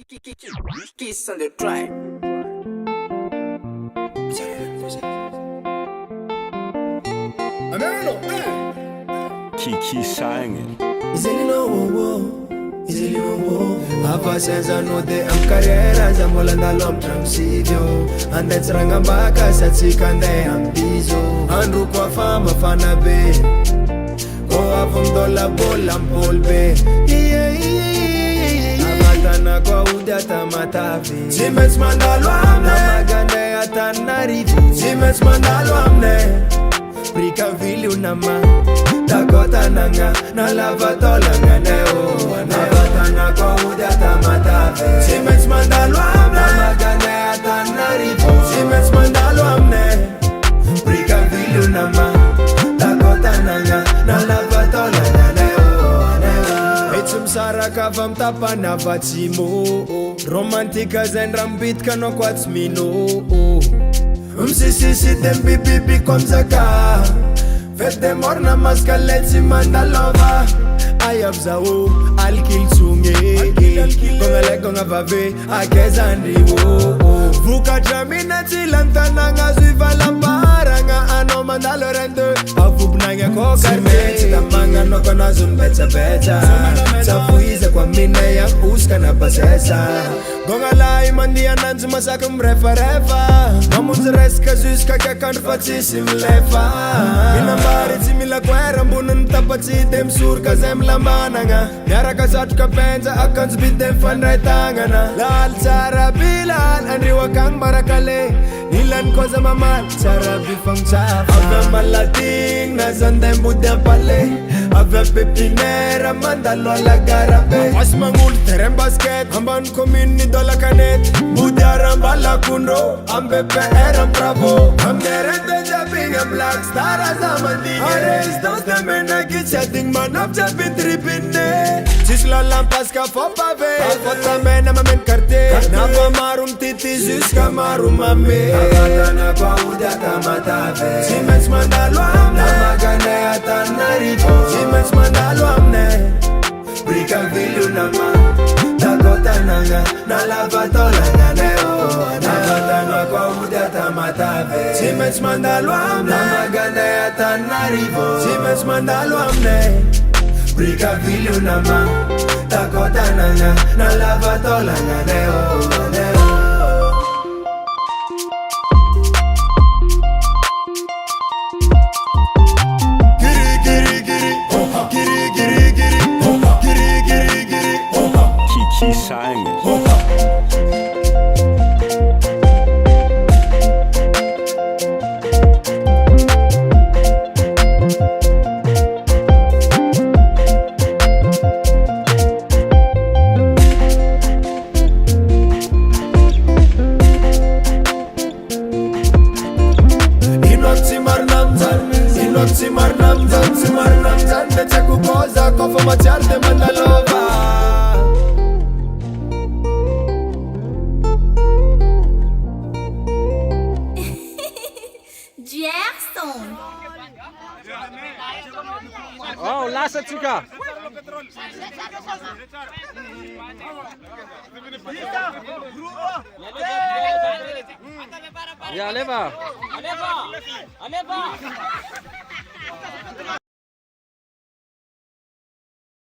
Kiss on the track. Kiki sang. Is ELINO, is ELINO. Hapa senza note am carriera zambola ndalom tramsivyo. Andets rangambaka satsikande am bizo. Andru kwa fama fana be. Ko avum dola bolam bolbe. Amatana kwa udata matavi. Zimets mandalo amne. Namagane atanarivi. Zimets mandalo amne. BRICKAVILLE unama. Dakota nanga, na lavatola nganeo. Navatana kwa udata matavi. Zimets mandalo amne. Namagane atanarivi. Zimets mandalo amne. BRICKAVILLE unama. Dakota nanga, na lavatola nganeo. Etsum sara kavam tapana vatsimo. Romantika zen rambit kano kwatsmino. Msisisi tembi bibi komzaka. Fete morna maskaleti mandalova. Ayabzao alkil tsunge. Gongale gonga vave akezandriwo. Vuka jamina tilantana nga zuiva la paranga. Ano mandalorende avubnanga kokarte. Tamanga noko na zumbeta beta. Tafuiza kwa mine ya uska na basesa. Gongala imandi ananzu masaka mrefa refa. Mamunzi reska zuska kakan fatisi mlefa. Minambari timila kwera mbunun tapati dem surka zem lamananga. Nyara kasat kapenza akans bidem fanretangana. Lal tsara bilal anriwa kang barakale. Nilan ko za mamal tsara bifang chafa. Ave malating na zandem budem pale. Ave pepinera mandalo la garabe. As mangul terem basket amban komini dola kanet. Budaram bala kuno ambe pe eram bravo. Amderende jabbing a black star as amandi. Ares dos de mena ki chatting man up jabbing tripine. Chisla lampas ka fopa ve. Fota mena mamen karte. Nava marum titi jusqu'à marum ame. Agatana kwa udata matave. Simens mandalo amne. Namagane atanarivo. Simens mandalo amne. BRICKAVILLE unama. Dakota nanga. Na lavatola nganeo. Nagatana kwa udata matave. Simens mandalo amne. Namagane atanarivo. Simens mandalo amne. BRICKAVILLE unama. Dakota nanga. Na lavatola nganeo. Kiki sang. Simar namzan, de ce cu poza, cofă mă cear de mandalova. Gerson. Oh, lasă țica. Ia leva. Aleva!